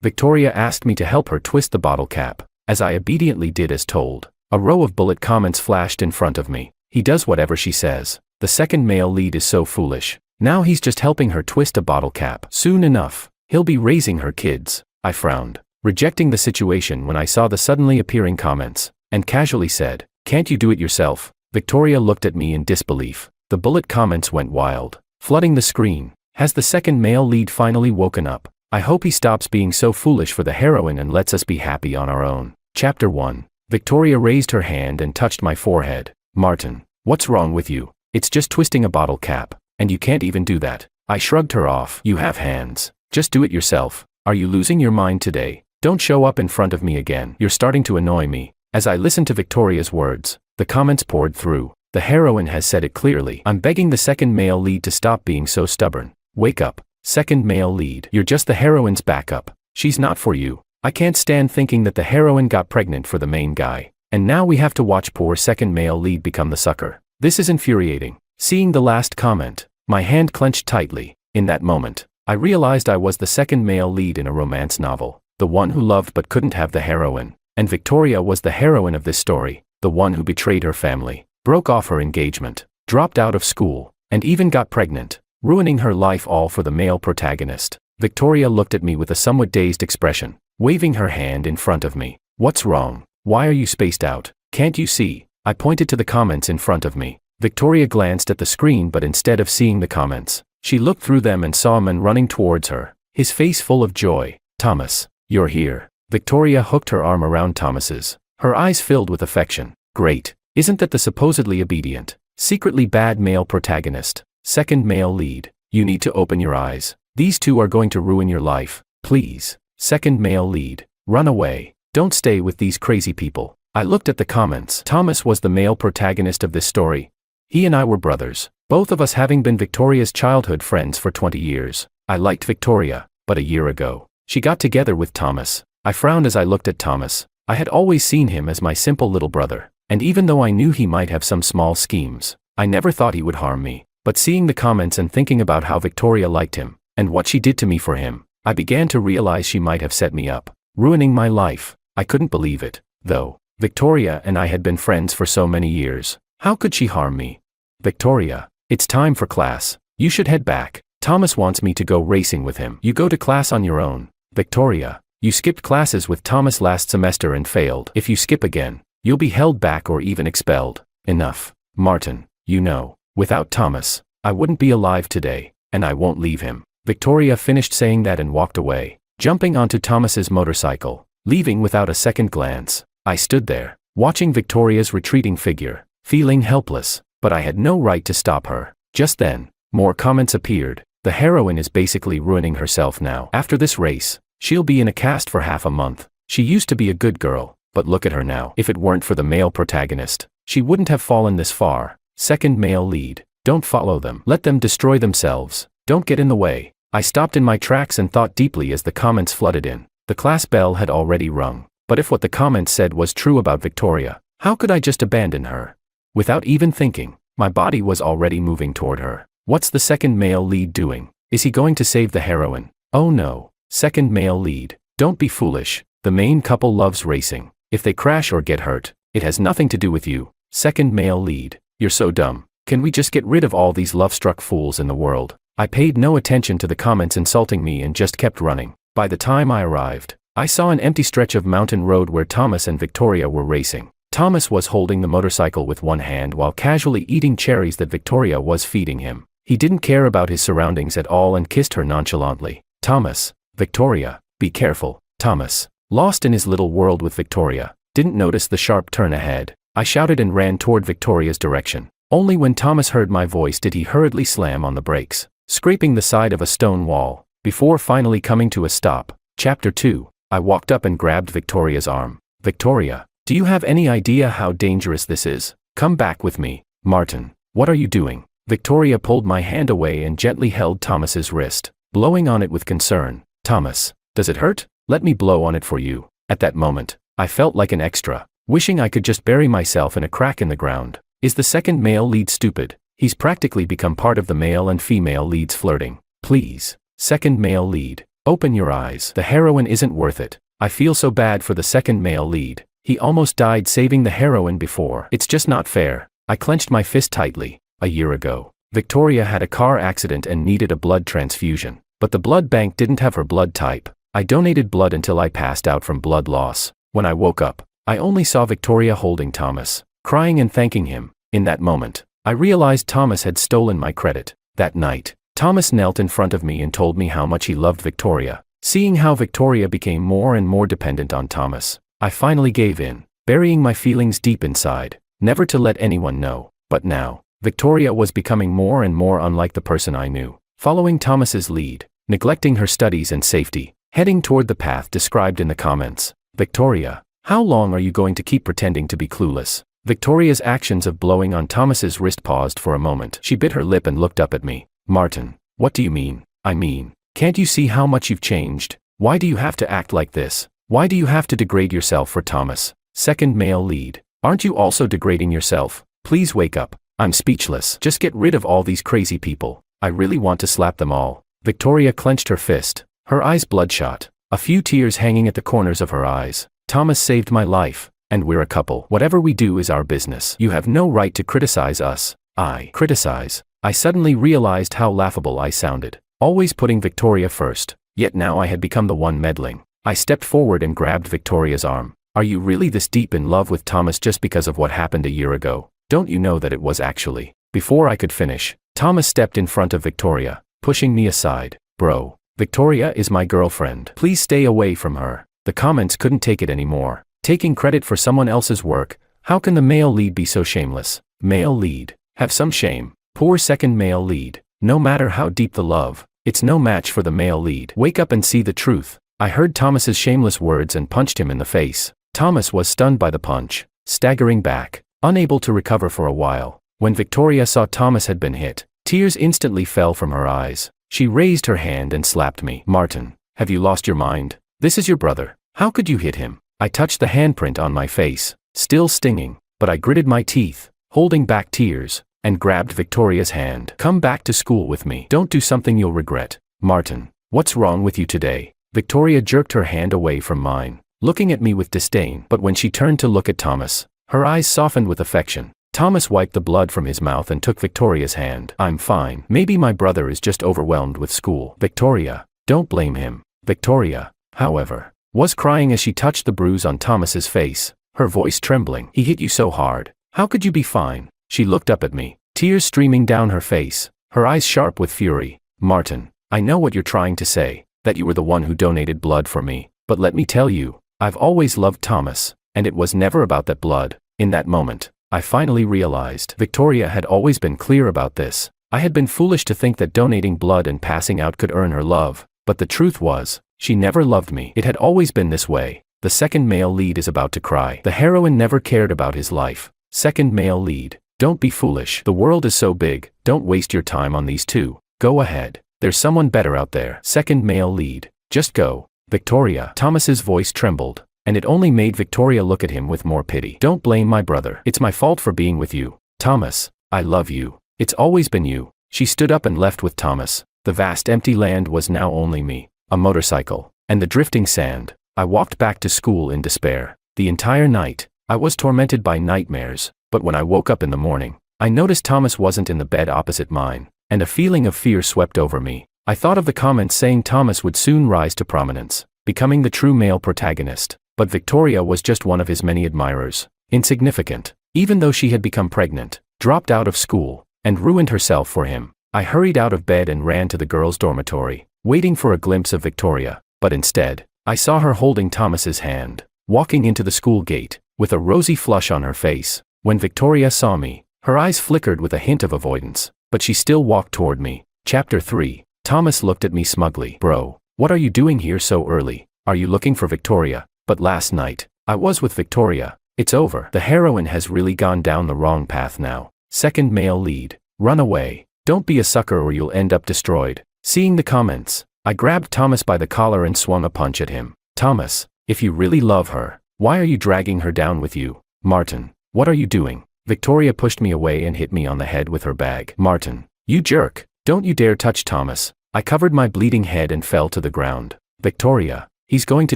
Victoria asked me to help her twist the bottle cap, as I obediently did as told. A row of bullet comments flashed in front of me. He does whatever she says. The second male lead is so foolish. Now he's just helping her twist a bottle cap. Soon enough, he'll be raising her kids. I frowned, rejecting the situation when I saw the suddenly appearing comments, and casually said, "Can't you do it yourself?" Victoria looked at me in disbelief. The bullet comments went wild, flooding the screen. Has the second male lead finally woken up? I hope he stops being so foolish for the heroine and lets us be happy on our own. Chapter 1. Victoria raised her hand and touched my forehead. "Martin, what's wrong with you? It's just twisting a bottle cap, and you can't even do that." I shrugged her off. "You have hands. Just do it yourself. Are you losing your mind today? Don't show up in front of me again. You're starting to annoy me." As I listened to Victoria's words, the comments poured through. The heroine has said it clearly. I'm begging the second male lead to stop being so stubborn. Wake up, second male lead. You're just the heroine's backup. She's not for you. I can't stand thinking that the heroine got pregnant for the main guy, and now we have to watch poor second male lead become the sucker. This is infuriating. Seeing the last comment, my hand clenched tightly. In that moment, I realized I was the second male lead in a romance novel, the one who loved but couldn't have the heroine, and Victoria was the heroine of this story, the one who betrayed her family, broke off her engagement, dropped out of school, and even got pregnant, ruining her life all for the male protagonist. Victoria looked at me with a somewhat dazed expression, waving her hand in front of me. "What's wrong? Why are you spaced out? Can't you see?" I pointed to the comments in front of me. Victoria glanced at the screen, but instead of seeing the comments, she looked through them and saw a man running towards her, his face full of joy. "Thomas, you're here." Victoria hooked her arm around Thomas's, her eyes filled with affection. "Great. Isn't that the supposedly obedient, secretly bad male protagonist, second male lead? You need to open your eyes. These two are going to ruin your life. Please, second male lead, run away. Don't stay with these crazy people." I looked at the comments. Thomas was the male protagonist of this story. He and I were brothers, both of us having been Victoria's childhood friends for 20 years. I liked Victoria, but a year ago, she got together with Thomas. I frowned as I looked at Thomas. I had always seen him as my simple little brother, and even though I knew he might have some small schemes, I never thought he would harm me. But seeing the comments and thinking about how Victoria liked him, and what she did to me for him, I began to realize she might have set me up, ruining my life. I couldn't believe it, though. Victoria and I had been friends for so many years. How could she harm me? "Victoria, it's time for class. You should head back. Thomas wants me to go racing with him." "You go to class on your own." "Victoria, you skipped classes with Thomas last semester and failed. If you skip again, you'll be held back or even expelled." "Enough, Martin. You know, without Thomas, I wouldn't be alive today, and I won't leave him." Victoria finished saying that and walked away, jumping onto Thomas's motorcycle, leaving without a second glance. I stood there, watching Victoria's retreating figure, feeling helpless, but I had no right to stop her. Just then, more comments appeared. "The heroine is basically ruining herself now. After this race, she'll be in a cast for half a month. She used to be a good girl, but look at her now. If it weren't for the male protagonist, she wouldn't have fallen this far." Second male lead, don't follow them. Let them destroy themselves. Don't get in the way. I stopped in my tracks and thought deeply as the comments flooded in. The class bell had already rung. But if what the comments said was true about Victoria, how could I just abandon her? Without even thinking, my body was already moving toward her. What's the second male lead doing? Is he going to save the heroine? Oh no. Second male lead, don't be foolish. The main couple loves racing. If they crash or get hurt, it has nothing to do with you. Second male lead, you're so dumb. Can we just get rid of all these love-struck fools in the world? I paid no attention to the comments insulting me and just kept running. By the time I arrived, I saw an empty stretch of mountain road where Thomas and Victoria were racing. Thomas was holding the motorcycle with one hand while casually eating cherries that Victoria was feeding him. He didn't care about his surroundings at all and kissed her nonchalantly. "Thomas, Victoria, be careful." Thomas, lost in his little world with Victoria, didn't notice the sharp turn ahead. I shouted and ran toward Victoria's direction. Only when Thomas heard my voice did he hurriedly slam on the brakes, scraping the side of a stone wall, before finally coming to a stop. Chapter 2. I walked up and grabbed Victoria's arm. "Victoria, do you have any idea how dangerous this is? Come back with me." "Martin, what are you doing?" Victoria pulled my hand away and gently held Thomas's wrist, blowing on it with concern. "Thomas, does it hurt? Let me blow on it for you." At that moment, I felt like an extra, wishing I could just bury myself in a crack in the ground. Is the second male lead stupid? He's practically become part of the male and female leads flirting. Please, second male lead, Open your eyes. The heroine isn't worth it. I feel so bad for the second male lead. He almost died saving the heroine before. It's just not fair. I clenched my fist tightly. A year ago, Victoria had a car accident and needed a blood transfusion. But the blood bank didn't have her blood type. I donated blood until I passed out from blood loss. When I woke up, I only saw Victoria holding Thomas, crying and thanking him. In that moment, I realized Thomas had stolen my credit. That night, Thomas knelt in front of me and told me how much he loved Victoria. Seeing how Victoria became more and more dependent on Thomas, I finally gave in, burying my feelings deep inside, never to let anyone know. But now, Victoria was becoming more and more unlike the person I knew, following Thomas's lead, neglecting her studies and safety, heading toward the path described in the comments. Victoria, how long are you going to keep pretending to be clueless? Victoria's actions of blowing on Thomas's wrist paused for a moment. She bit her lip and looked up at me. Martin, what do you mean? I mean, can't you see how much you've changed? Why do you have to act like this? Why do you have to degrade yourself for Thomas? Second male lead. Aren't you also degrading yourself? Please wake up. I'm speechless. Just get rid of all these crazy people. I really want to slap them all. Victoria clenched her fist, her eyes bloodshot, a few tears hanging at the corners of her eyes. Thomas saved my life, and we're a couple. Whatever we do is our business. You have no right to criticize us. I criticize. I suddenly realized how laughable I sounded, always putting Victoria first, yet now I had become the one meddling. I stepped forward and grabbed Victoria's arm. Are you really this deep in love with Thomas just because of what happened a year ago? Don't you know that it was actually? Before I could finish, Thomas stepped in front of Victoria, pushing me aside. Bro, Victoria is my girlfriend. Please stay away from her. The comments couldn't take it anymore. Taking credit for someone else's work, how can the male lead be so shameless? Male lead, have some shame. Poor second male lead. No matter how deep the love, it's no match for the male lead. Wake up and see the truth. I heard Thomas's shameless words and punched him in the face. Thomas was stunned by the punch, staggering back, unable to recover for a while. When Victoria saw Thomas had been hit, tears instantly fell from her eyes. She raised her hand and slapped me. Martin, have you lost your mind? This is your brother. How could you hit him? I touched the handprint on my face, still stinging, but I gritted my teeth, holding back tears, and grabbed Victoria's hand. Come back to school with me. Don't do something you'll regret. Martin, what's wrong with you today? Victoria jerked her hand away from mine, looking at me with disdain. But when she turned to look at Thomas, her eyes softened with affection. Thomas wiped the blood from his mouth and took Victoria's hand. I'm fine. Maybe my brother is just overwhelmed with school. Victoria, don't blame him. Victoria, however, was crying as she touched the bruise on Thomas's face, her voice trembling. He hit you so hard. How could you be fine? She looked up at me, tears streaming down her face, her eyes sharp with fury. Martin, I know what you're trying to say, that you were the one who donated blood for me, but let me tell you, I've always loved Thomas, and it was never about that blood. In that moment, I finally realized Victoria had always been clear about this. I had been foolish to think that donating blood and passing out could earn her love, but the truth was, she never loved me. It had always been this way. The second male lead is about to cry. The heroine never cared about his life. Second male lead. Don't be foolish. The world is so big, don't waste your time on these two. Go ahead. There's someone better out there. Second male lead. Just go. Victoria. Thomas's voice trembled, and it only made Victoria look at him with more pity. Don't blame my brother. It's my fault for being with you. Thomas, I love you. It's always been you. She stood up and left with Thomas. The vast empty land was now only me, a motorcycle, and the drifting sand. I walked back to school in despair. The entire night, I was tormented by nightmares. But when I woke up in the morning, I noticed Thomas wasn't in the bed opposite mine, and a feeling of fear swept over me. I thought of the comments saying Thomas would soon rise to prominence, becoming the true male protagonist. But Victoria was just one of his many admirers, insignificant, even though she had become pregnant, dropped out of school, and ruined herself for him. I hurried out of bed and ran to the girls' dormitory, waiting for a glimpse of Victoria, but instead, I saw her holding Thomas's hand, walking into the school gate, with a rosy flush on her face. When Victoria saw me, her eyes flickered with a hint of avoidance, but she still walked toward me. Chapter 3. Thomas looked at me smugly. Bro, what are you doing here so early? Are you looking for Victoria? But last night, I was with Victoria. It's over. The heroine has really gone down the wrong path now. Second male lead. Run away. Don't be a sucker or you'll end up destroyed. Seeing the comments, I grabbed Thomas by the collar and swung a punch at him. Thomas, if you really love her, why are you dragging her down with you? Martin, what are you doing? Victoria pushed me away and hit me on the head with her bag. Martin, you jerk. Don't you dare touch Thomas. I covered my bleeding head and fell to the ground. Victoria, he's going to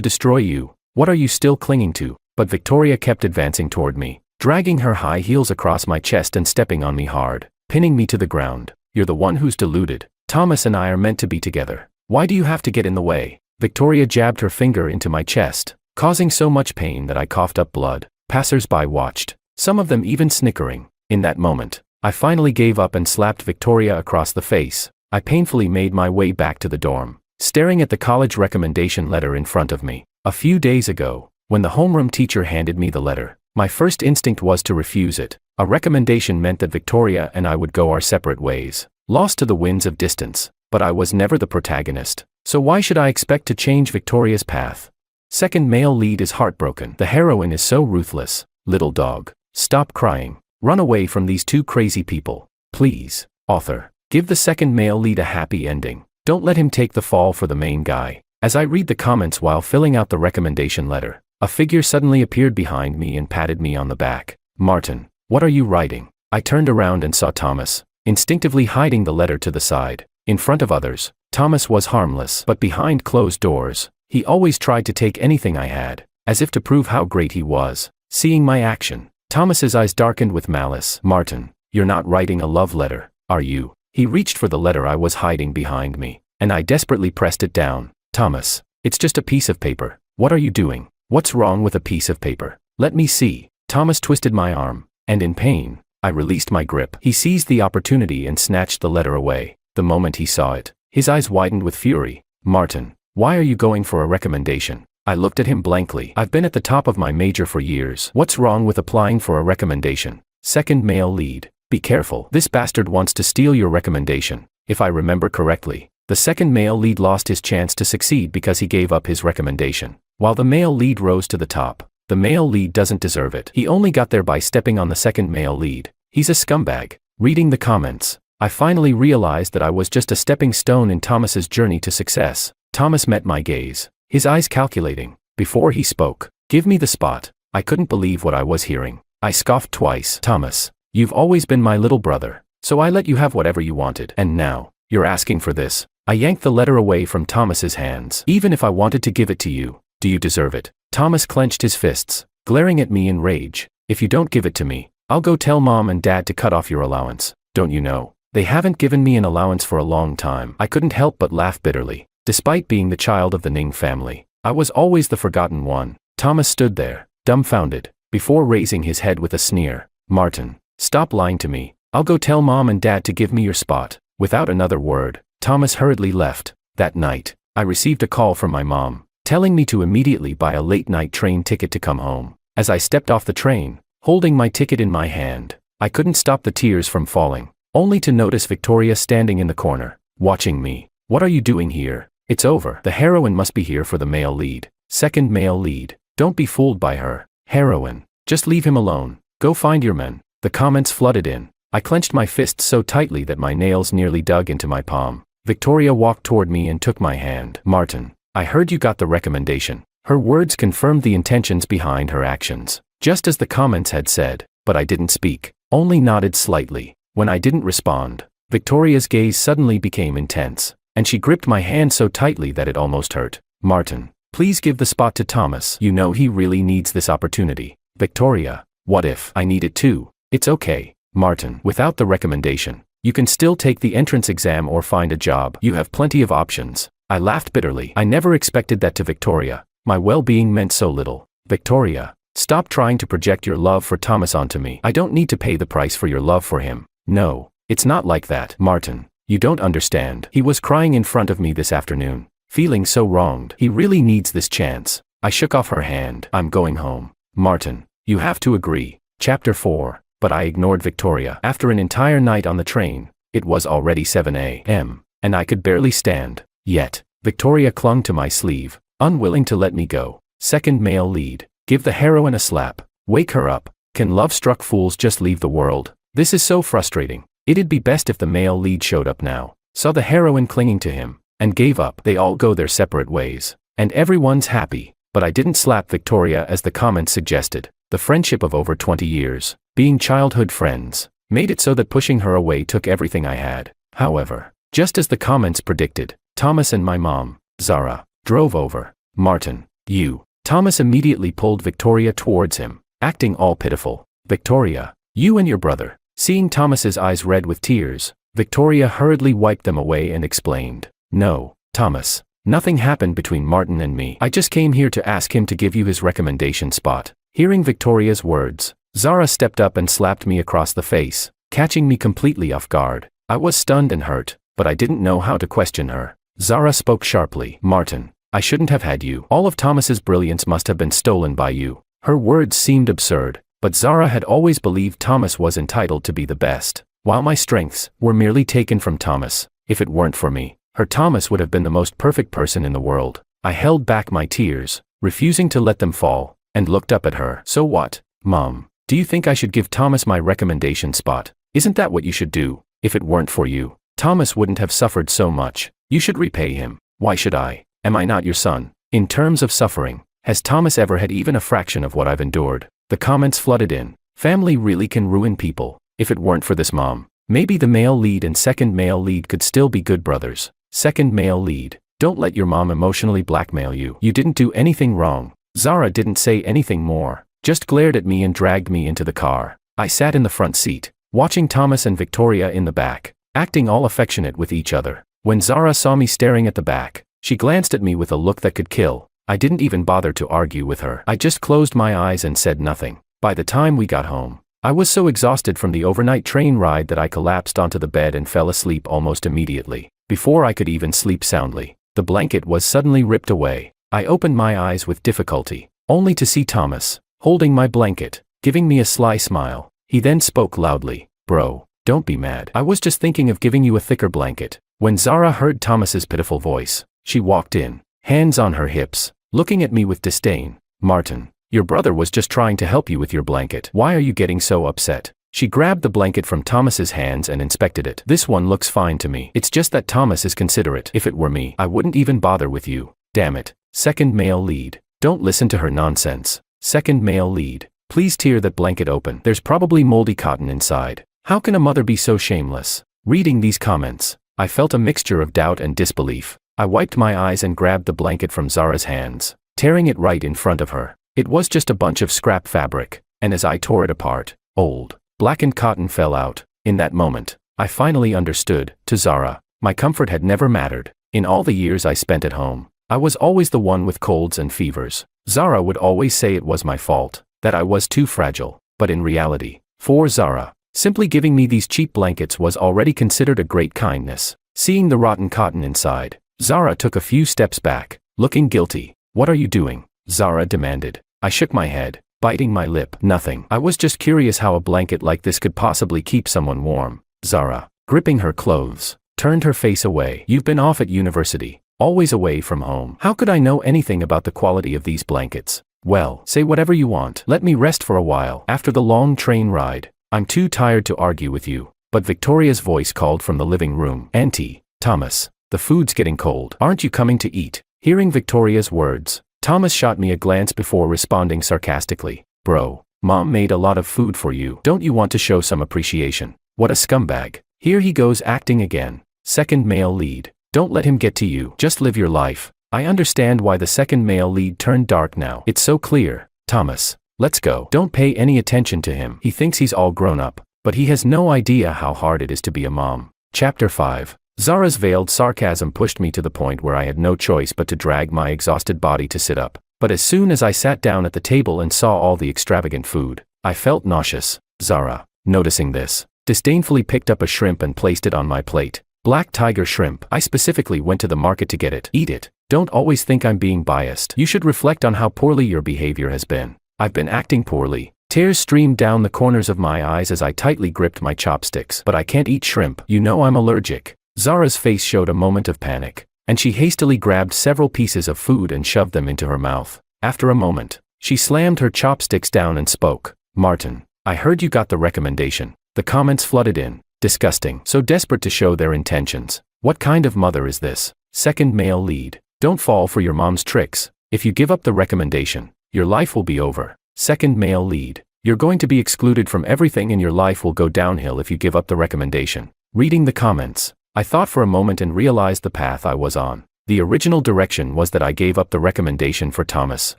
destroy you. What are you still clinging to? But Victoria kept advancing toward me, dragging her high heels across my chest and stepping on me hard, pinning me to the ground. You're the one who's deluded. Thomas and I are meant to be together. Why do you have to get in the way? Victoria jabbed her finger into my chest, causing so much pain that I coughed up blood. Passers-by watched, some of them even snickering. In that moment, I finally gave up and slapped Victoria across the face. I painfully made my way back to the dorm, staring at the college recommendation letter in front of me. A few days ago, when the homeroom teacher handed me the letter, my first instinct was to refuse it. A recommendation meant that Victoria and I would go our separate ways, lost to the winds of distance. But I was never the protagonist, so why should I expect to change Victoria's path? Second male lead is heartbroken. The heroine is so ruthless. Little dog, stop crying. Run away from these two crazy people. Please, author, give the second male lead a happy ending. Don't let him take the fall for the main guy. As I read the comments while filling out the recommendation letter, a figure suddenly appeared behind me and patted me on the back. Martin, what are you writing? I turned around and saw Thomas, instinctively hiding the letter to the side. In front of others, Thomas was harmless, but behind closed doors, he always tried to take anything I had, as if to prove how great he was. Seeing my action, Thomas's eyes darkened with malice. Martin, you're not writing a love letter, are you? He reached for the letter I was hiding behind me, and I desperately pressed it down. Thomas, it's just a piece of paper. What are you doing? What's wrong with a piece of paper? Let me see. Thomas twisted my arm, and in pain, I released my grip. He seized the opportunity and snatched the letter away. The moment he saw it, his eyes widened with fury. Martin, why are you going for a recommendation? I looked at him blankly. I've been at the top of my major for years. What's wrong with applying for a recommendation? Second male lead, be careful. This bastard wants to steal your recommendation. If I remember correctly, the second male lead lost his chance to succeed because he gave up his recommendation, while the male lead rose to the top. The male lead doesn't deserve it. He only got there by stepping on the second male lead. He's a scumbag. Reading the comments, I finally realized that I was just a stepping stone in Thomas's journey to success. Thomas met my gaze, his eyes calculating. Before he spoke, give me the spot. I couldn't believe what I was hearing. I scoffed twice. Thomas, you've always been my little brother, so I let you have whatever you wanted. And now, you're asking for this. I yanked the letter away from Thomas's hands. Even if I wanted to give it to you, do you deserve it? Thomas clenched his fists, glaring at me in rage. If you don't give it to me, I'll go tell Mom and Dad to cut off your allowance. Don't you know? They haven't given me an allowance for a long time. I couldn't help but laugh bitterly. Despite being the child of the Ning family, I was always the forgotten one. Thomas stood there, dumbfounded, before raising his head with a sneer. Martin, stop lying to me. I'll go tell Mom and Dad to give me your spot. Without another word, Thomas hurriedly left. That night, I received a call from my mom, telling me to immediately buy a late-night train ticket to come home. As I stepped off the train, holding my ticket in my hand, I couldn't stop the tears from falling, only to notice Victoria standing in the corner, watching me. What are you doing here? It's over. The heroine must be here for the male lead. Second male lead. Don't be fooled by her. Heroine, just leave him alone. Go find your men. The comments flooded in. I clenched my fists so tightly that my nails nearly dug into my palm. Victoria walked toward me and took my hand. Martin, I heard you got the recommendation. Her words confirmed the intentions behind her actions, just as the comments had said, but I didn't speak, only nodded slightly. When I didn't respond, Victoria's gaze suddenly became intense, and she gripped my hand so tightly that it almost hurt. Martin, please give the spot to Thomas. You know he really needs this opportunity. Victoria, what if I need it too? It's okay, Martin. Without the recommendation, you can still take the entrance exam or find a job. You have plenty of options. I laughed bitterly. I never expected that to Victoria. My well-being meant so little. Victoria, stop trying to project your love for Thomas onto me. I don't need to pay the price for your love for him. No, it's not like that. Martin, you don't understand. He was crying in front of me this afternoon, feeling so wronged. He really needs this chance. I shook off her hand. I'm going home. Martin, you have to agree. Chapter 4. But I ignored Victoria. After an entire night on the train, it was already 7 a.m., and I could barely stand. Yet, Victoria clung to my sleeve, unwilling to let me go. Second male lead. Give the heroine a slap. Wake her up. Can love-struck fools just leave the world? This is so frustrating. It'd be best if the male lead showed up now, saw the heroine clinging to him, and gave up. They all go their separate ways, and everyone's happy. But I didn't slap Victoria as the comments suggested. The friendship of over 20 years, being childhood friends, made it so that pushing her away took everything I had. However, just as the comments predicted, Thomas and my mom, Zara, Drove over. Martin. You. Thomas immediately pulled Victoria towards him, acting all pitiful. Victoria. You and your brother. Seeing Thomas's eyes red with tears, Victoria hurriedly wiped them away and explained. No, Thomas. Nothing happened between Martin and me. I just came here to ask him to give you his recommendation spot. Hearing Victoria's words, Zara stepped up and slapped me across the face, catching me completely off guard. I was stunned and hurt, but I didn't know how to question her. Zara spoke sharply. Martin, I shouldn't have had you. All of Thomas's brilliance must have been stolen by you. Her words seemed absurd, but Zara had always believed Thomas was entitled to be the best. While my strengths were merely taken from Thomas, if it weren't for me, her Thomas would have been the most perfect person in the world. I held back my tears, refusing to let them fall, and looked up at her. So what, Mom? Do you think I should give Thomas my recommendation spot? Isn't that what you should do? If it weren't for you, Thomas wouldn't have suffered so much. You should repay him. Why should I? Am I not your son? In terms of suffering, has Thomas ever had even a fraction of what I've endured? The comments flooded in. Family really can ruin people. If it weren't for this mom, maybe the male lead and second male lead could still be good brothers. Second male lead. Don't let your mom emotionally blackmail you. You didn't do anything wrong. Zara didn't say anything more, just glared at me and dragged me into the car. I sat in the front seat, watching Thomas and Victoria in the back, acting all affectionate with each other. When Zara saw me staring at the back, she glanced at me with a look that could kill. I didn't even bother to argue with her. I just closed my eyes and said nothing. By the time we got home, I was so exhausted from the overnight train ride that I collapsed onto the bed and fell asleep almost immediately. Before I could even sleep soundly, the blanket was suddenly ripped away. I opened my eyes with difficulty, only to see Thomas, holding my blanket, giving me a sly smile. He then spoke loudly. Bro, don't be mad. I was just thinking of giving you a thicker blanket. When Zara heard Thomas's pitiful voice, she walked in, hands on her hips, looking at me with disdain. Martin, your brother was just trying to help you with your blanket. Why are you getting so upset? She grabbed the blanket from Thomas's hands and inspected it. This one looks fine to me. It's just that Thomas is considerate. If it were me, I wouldn't even bother with you. Damn it. Second male lead. Don't listen to her nonsense. Second male lead. Please tear that blanket open. There's probably moldy cotton inside. How can a mother be so shameless? Reading these comments, I felt a mixture of doubt and disbelief. I wiped my eyes and grabbed the blanket from Zara's hands, tearing it right in front of her. It was just a bunch of scrap fabric, and as I tore it apart, old, blackened cotton fell out. In that moment, I finally understood. To Zara, my comfort had never mattered. In all the years I spent at home, I was always the one with colds and fevers. Zara would always say it was my fault, that I was too fragile. But in reality, for Zara, simply giving me these cheap blankets was already considered a great kindness. Seeing the rotten cotton inside, Zara took a few steps back, looking guilty. What are you doing? Zara demanded. I shook my head, biting my lip. Nothing. I was just curious how a blanket like this could possibly keep someone warm. Zara, gripping her clothes, turned her face away. You've been off at university, always away from home. How could I know anything about the quality of these blankets? Well, say whatever you want. Let me rest for a while. After the long train ride, I'm too tired to argue with you. But Victoria's voice called from the living room. Auntie, Thomas, the food's getting cold. Aren't you coming to eat? Hearing Victoria's words, Thomas shot me a glance before responding sarcastically. Bro, Mom made a lot of food for you. Don't you want to show some appreciation? What a scumbag. Here he goes acting again. Second male lead. Don't let him get to you. Just live your life. I understand why the second male lead turned dark now. It's so clear. Thomas, let's go. Don't pay any attention to him. He thinks he's all grown up, but he has no idea how hard it is to be a mom. Chapter 5. Zara's veiled sarcasm pushed me to the point where I had no choice but to drag my exhausted body to sit up. But as soon as I sat down at the table and saw all the extravagant food, I felt nauseous. Zara, noticing this, disdainfully picked up a shrimp and placed it on my plate. Black tiger shrimp. I specifically went to the market to get it. Eat it. Don't always think I'm being biased. You should reflect on how poorly your behavior has been. I've been acting poorly. Tears streamed down the corners of my eyes as I tightly gripped my chopsticks. But I can't eat shrimp. You know I'm allergic. Zara's face showed a moment of panic, and she hastily grabbed several pieces of food and shoved them into her mouth. After a moment, she slammed her chopsticks down and spoke. Martin, I heard you got the recommendation. The comments flooded in. Disgusting. So desperate to show their intentions. What kind of mother is this? Second male lead. Don't fall for your mom's tricks. If you give up the recommendation, your life will be over. Second male lead. You're going to be excluded from everything and your life will go downhill if you give up the recommendation. Reading the comments, I thought for a moment and realized the path I was on. The original direction was that I gave up the recommendation for Thomas.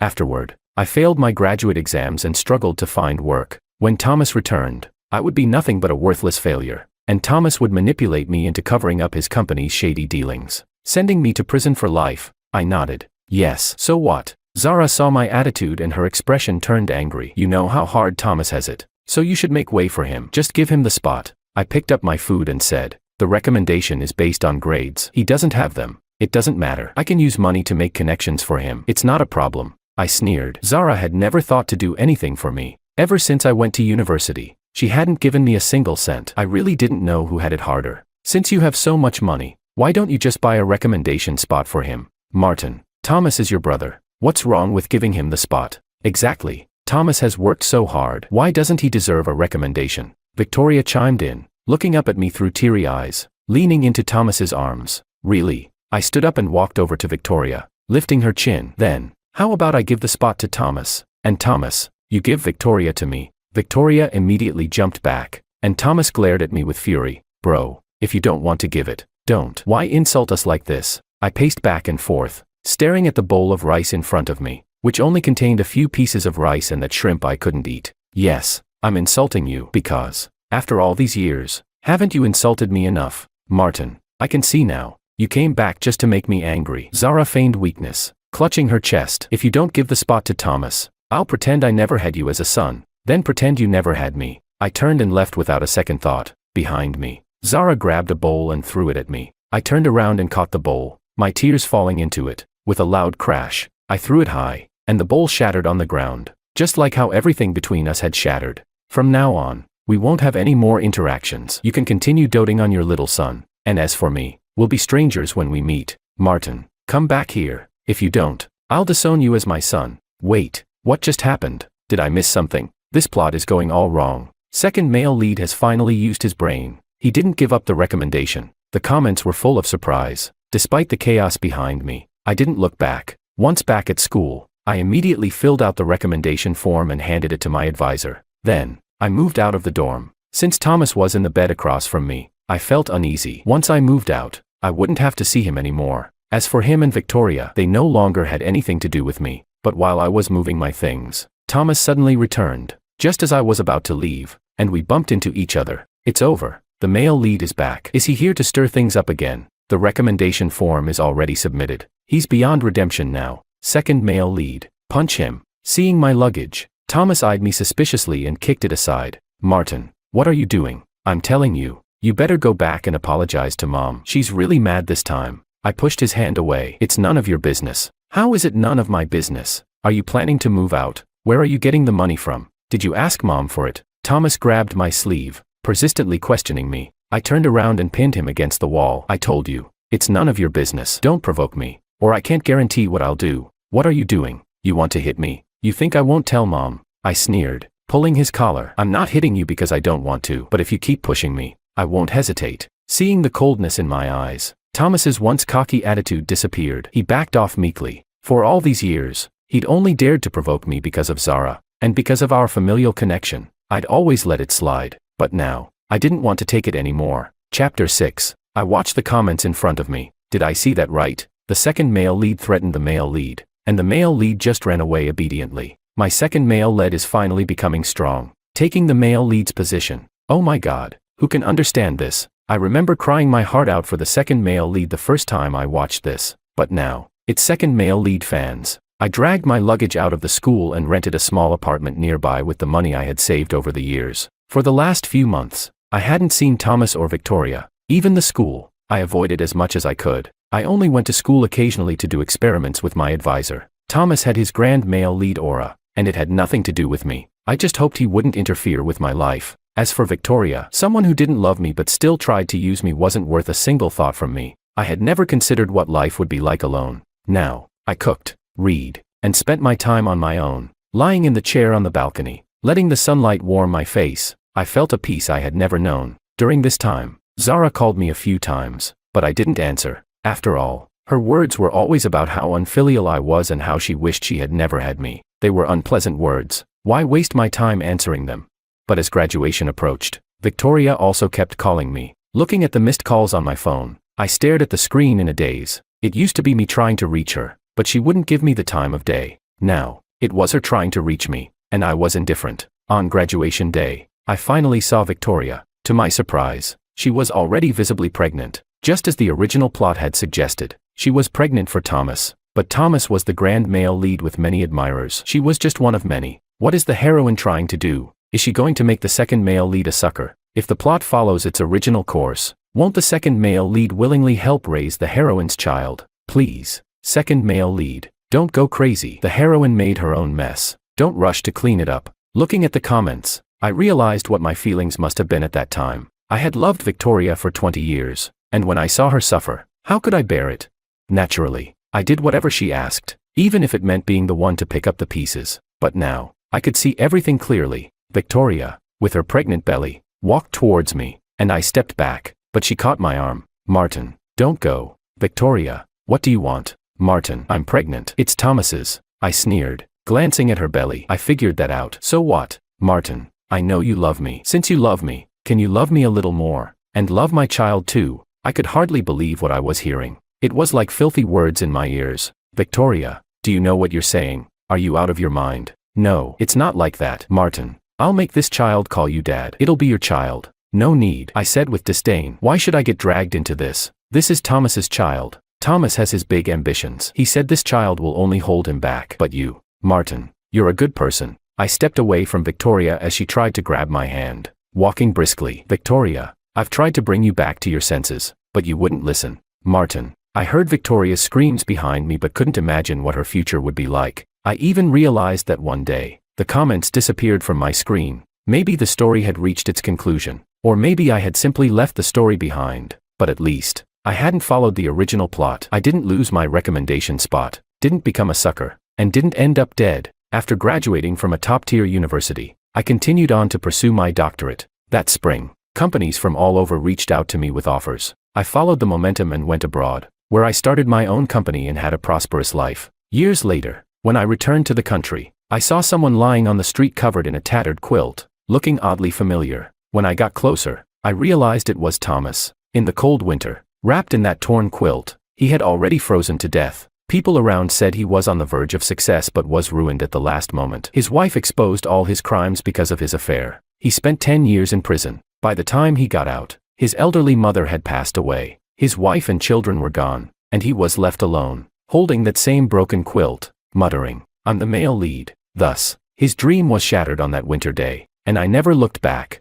Afterward, I failed my graduate exams and struggled to find work. When Thomas returned, I would be nothing but a worthless failure, and Thomas would manipulate me into covering up his company's shady dealings, sending me to prison for life. I nodded. Yes, so what? Zara saw my attitude and her expression turned angry. You know how hard Thomas has it, so you should make way for him. Just give him the spot. I picked up my food and said, the recommendation is based on grades. He doesn't have them. It doesn't matter. I can use money to make connections for him. It's not a problem. I sneered. Zara had never thought to do anything for me. Ever since I went to university, she hadn't given me a single cent. I really didn't know who had it harder. Since you have so much money, why don't you just buy a recommendation spot for him? Martin, Thomas is your brother. What's wrong with giving him the spot? Exactly. Thomas has worked so hard. Why doesn't he deserve a recommendation? Victoria chimed in, looking up at me through teary eyes, leaning into Thomas's arms. Really? I stood up and walked over to Victoria, lifting her chin. Then, how about I give the spot to Thomas? And Thomas, you give Victoria to me. Victoria immediately jumped back, and Thomas glared at me with fury. Bro, if you don't want to give it, don't. Why insult us like this? I paced back and forth, staring at the bowl of rice in front of me, which only contained a few pieces of rice and that shrimp I couldn't eat. Yes, I'm insulting you because, after all these years, haven't you insulted me enough? Martin, I can see now. You came back just to make me angry. Zara feigned weakness, clutching her chest. If you don't give the spot to Thomas, I'll pretend I never had you as a son, then pretend you never had me. I turned and left without a second thought. Behind me, Zara grabbed a bowl and threw it at me. I turned around and caught the bowl, my tears falling into it. With a loud crash, I threw it high, and the bowl shattered on the ground, just like how everything between us had shattered. From now on, we won't have any more interactions. You can continue doting on your little son, and as for me, we'll be strangers when we meet. Martin, come back here. If you don't, I'll disown you as my son. Wait, what just happened? Did I miss something? This plot is going all wrong. Second male lead has finally used his brain. He didn't give up the recommendation. The comments were full of surprise. Despite the chaos behind me, I didn't look back. Once back at school, I immediately filled out the recommendation form and handed it to my advisor. Then, I moved out of the dorm. Since Thomas was in the bed across from me, I felt uneasy. Once I moved out, I wouldn't have to see him anymore. As for him and Victoria, they no longer had anything to do with me. But while I was moving my things, Thomas suddenly returned, just as I was about to leave, and we bumped into each other. It's over. The male lead is back. Is he here to stir things up again? The recommendation form is already submitted. He's beyond redemption now. Second male lead. Punch him. Seeing my luggage, Thomas eyed me suspiciously and kicked it aside. Martin, what are you doing? I'm telling you, you better go back and apologize to Mom. She's really mad this time. I pushed his hand away. It's none of your business. How is it none of my business? Are you planning to move out? Where are you getting the money from? Did you ask Mom for it? Thomas grabbed my sleeve, persistently questioning me. I turned around and pinned him against the wall. I told you, it's none of your business. Don't provoke me, or I can't guarantee what I'll do. What are you doing? You want to hit me? You think I won't tell Mom? I sneered, pulling his collar. I'm not hitting you because I don't want to, but if you keep pushing me, I won't hesitate. Seeing the coldness in my eyes, Thomas's once cocky attitude disappeared. He backed off meekly. For all these years, he'd only dared to provoke me because of Zara, and because of our familial connection. I'd always let it slide, but now, I didn't want to take it anymore. Chapter 6. I watched the comments in front of me. Did I see that right? The second male lead threatened the male lead, and the male lead just ran away obediently. My second male lead is finally becoming strong, taking the male lead's position. Oh my God, who can understand this? I remember crying my heart out for the second male lead the first time I watched this, but now, it's second male lead fans. I dragged my luggage out of the school and rented a small apartment nearby with the money I had saved over the years. For the last few months, I hadn't seen Thomas or Victoria. Even the school, I avoided as much as I could. I only went to school occasionally to do experiments with my advisor. Thomas had his grand male lead aura, and it had nothing to do with me. I just hoped he wouldn't interfere with my life. As for Victoria, someone who didn't love me but still tried to use me wasn't worth a single thought from me. I had never considered what life would be like alone. Now, I cooked, read, and spent my time on my own, lying in the chair on the balcony, letting the sunlight warm my face. I felt a peace I had never known. During this time, Zara called me a few times, but I didn't answer. After all, her words were always about how unfilial I was and how she wished she had never had me. They were unpleasant words. Why waste my time answering them? But as graduation approached, Victoria also kept calling me. Looking at the missed calls on my phone, I stared at the screen in a daze. It used to be me trying to reach her, but she wouldn't give me the time of day. Now, it was her trying to reach me, and I was indifferent. On graduation day, I finally saw Victoria. To my surprise, she was already visibly pregnant. Just as the original plot had suggested, she was pregnant for Thomas. But Thomas was the grand male lead with many admirers. She was just one of many. What is the heroine trying to do? Is she going to make the second male lead a sucker? If the plot follows its original course, won't the second male lead willingly help raise the heroine's child? Please, second male lead, don't go crazy. The heroine made her own mess. Don't rush to clean it up. Looking at the comments, I realized what my feelings must have been at that time. I had loved Victoria for 20 years, and when I saw her suffer, how could I bear it? Naturally, I did whatever she asked, even if it meant being the one to pick up the pieces. But now, I could see everything clearly. Victoria, with her pregnant belly, walked towards me, and I stepped back, but she caught my arm. Martin, don't go. Victoria, what do you want? Martin, I'm pregnant. It's Thomas's, I sneered, glancing at her belly. I figured that out. So what? Martin, I know you love me. Since you love me, can you love me a little more, and love my child too? I could hardly believe what I was hearing. It was like filthy words in my ears. Victoria, do you know what you're saying? Are you out of your mind? No, it's not like that. Martin, I'll make this child call you dad. It'll be your child. No need, I said with disdain. Why should I get dragged into this? This is Thomas's child. Thomas has his big ambitions. He said this child will only hold him back. But you, Martin, you're a good person. I stepped away from Victoria as she tried to grab my hand, walking briskly. Victoria, I've tried to bring you back to your senses, but you wouldn't listen. Martin, I heard Victoria's screams behind me but couldn't imagine what her future would be like. I even realized that one day, the comments disappeared from my screen. Maybe the story had reached its conclusion, or maybe I had simply left the story behind, but at least, I hadn't followed the original plot. I didn't lose my recommendation spot, didn't become a sucker, and didn't end up dead. After graduating from a top-tier university, I continued on to pursue my doctorate. That spring, companies from all over reached out to me with offers. I followed the momentum and went abroad, where I started my own company and had a prosperous life. Years later, when I returned to the country, I saw someone lying on the street covered in a tattered quilt, looking oddly familiar. When I got closer, I realized it was Thomas. In the cold winter, wrapped in that torn quilt, he had already frozen to death. People around said he was on the verge of success but was ruined at the last moment. His wife exposed all his crimes because of his affair. He spent 10 years in prison. By the time he got out, his elderly mother had passed away. His wife and children were gone, and he was left alone, holding that same broken quilt, muttering, I'm the male lead. Thus, his dream was shattered on that winter day, and I never looked back.